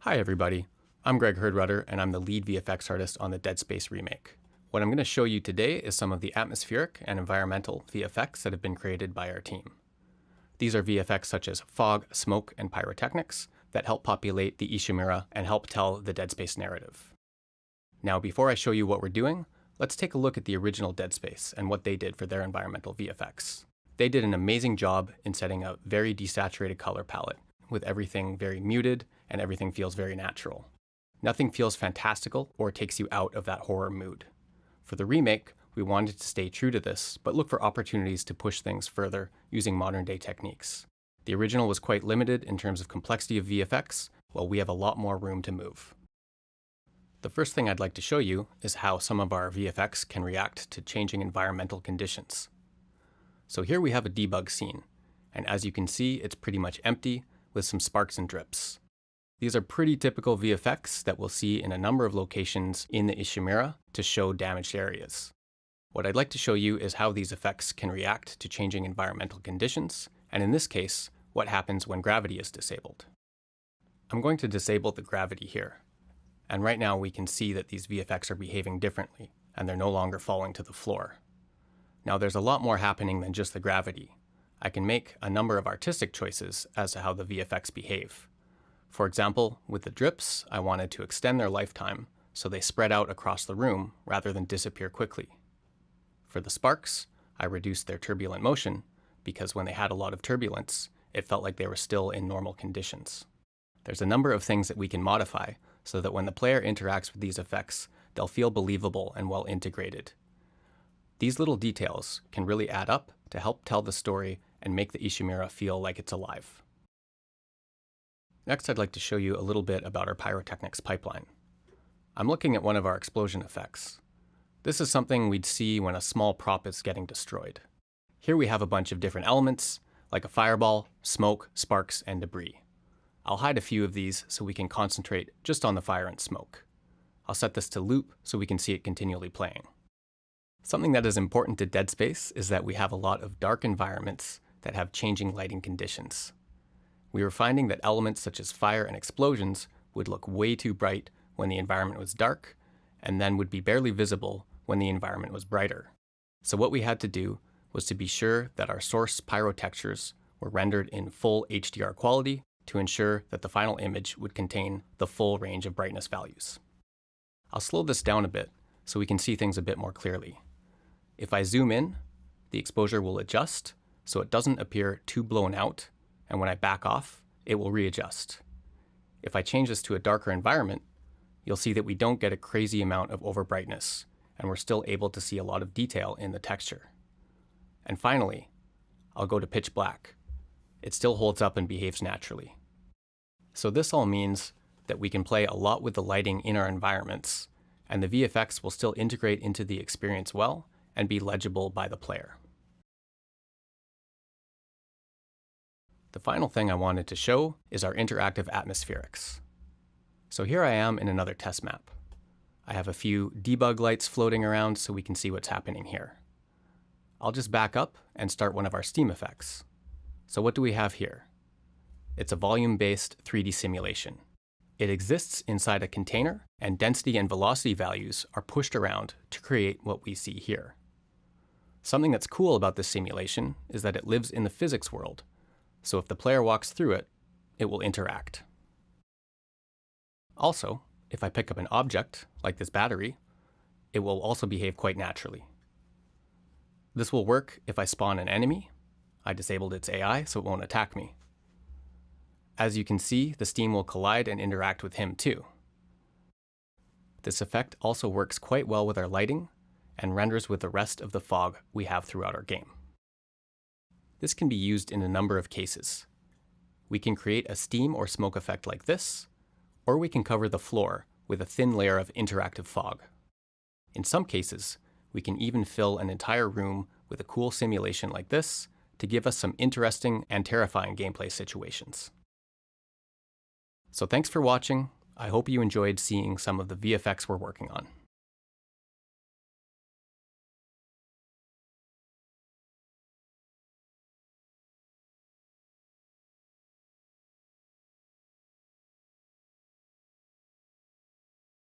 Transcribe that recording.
Hi everybody, I'm Greg Hird-Rutter and I'm the lead VFX artist on the Dead Space remake. What I'm going to show you today is some of the atmospheric and environmental VFX that have been created by our team. These are VFX such as fog, smoke, and pyrotechnics that help populate the Ishimura and help tell the Dead Space narrative. Now before I show you what we're doing, let's take a look at the original Dead Space and what they did for their environmental VFX. They did an amazing job in setting a very desaturated color palette, with everything very muted and everything feels very natural. Nothing feels fantastical or takes you out of that horror mood. For the remake, we wanted to stay true to this, but look for opportunities to push things further using modern day techniques. The original was quite limited in terms of complexity of VFX, while we have a lot more room to move. The first thing I'd like to show you is how some of our VFX can react to changing environmental conditions. So here we have a debug scene, and as you can see, it's pretty much empty with some sparks and drips. These are pretty typical VFX that we'll see in a number of locations in the Ishimura to show damaged areas. What I'd like to show you is how these effects can react to changing environmental conditions, and in this case, what happens when gravity is disabled. I'm going to disable the gravity here, and right now we can see that these VFX are behaving differently, and they're no longer falling to the floor. Now there's a lot more happening than just the gravity. I can make a number of artistic choices as to how the VFX behave. For example, with the drips, I wanted to extend their lifetime so they spread out across the room rather than disappear quickly. For the sparks, I reduced their turbulent motion because when they had a lot of turbulence, it felt like they were still in normal conditions. There's a number of things that we can modify so that when the player interacts with these effects, they'll feel believable and well integrated. These little details can really add up to help tell the story and make the Ishimura feel like it's alive. Next, I'd like to show you a little bit about our Pyrotechnics Pipeline. I'm looking at one of our explosion effects. This is something we'd see when a small prop is getting destroyed. Here we have a bunch of different elements, like a fireball, smoke, sparks, and debris. I'll hide a few of these so we can concentrate just on the fire and smoke. I'll set this to loop so we can see it continually playing. Something that is important to Dead Space is that we have a lot of dark environments that have changing lighting conditions. We were finding that elements such as fire and explosions would look way too bright when the environment was dark, and then would be barely visible when the environment was brighter. So what we had to do was to be sure that our source pyrotextures were rendered in full HDR quality to ensure that the final image would contain the full range of brightness values. I'll slow this down a bit so we can see things a bit more clearly. If I zoom in, the exposure will adjust so it doesn't appear too blown out, and when I back off, it will readjust. If I change this to a darker environment, you'll see that we don't get a crazy amount of overbrightness, and we're still able to see a lot of detail in the texture. And finally, I'll go to pitch black. It still holds up and behaves naturally. So this all means that we can play a lot with the lighting in our environments, and the VFX will still integrate into the experience well and be legible by the player. The final thing I wanted to show is our interactive atmospherics. So here I am in another test map. I have a few debug lights floating around so we can see what's happening here. I'll just back up and start one of our steam effects. So what do we have here? It's a volume-based 3D simulation. It exists inside a container, and density and velocity values are pushed around to create what we see here. Something that's cool about this simulation is that it lives in the physics world, so if the player walks through it, it will interact. Also, if I pick up an object, like this battery, it will also behave quite naturally. This will work if I spawn an enemy. I disabled its AI, so it won't attack me. As you can see, the steam will collide and interact with him too. This effect also works quite well with our lighting and renders with the rest of the fog we have throughout our game. This can be used in a number of cases. We can create a steam or smoke effect like this, or we can cover the floor with a thin layer of interactive fog. In some cases, we can even fill an entire room with a cool simulation like this to give us some interesting and terrifying gameplay situations. So thanks for watching. I hope you enjoyed seeing some of the VFX we're working on.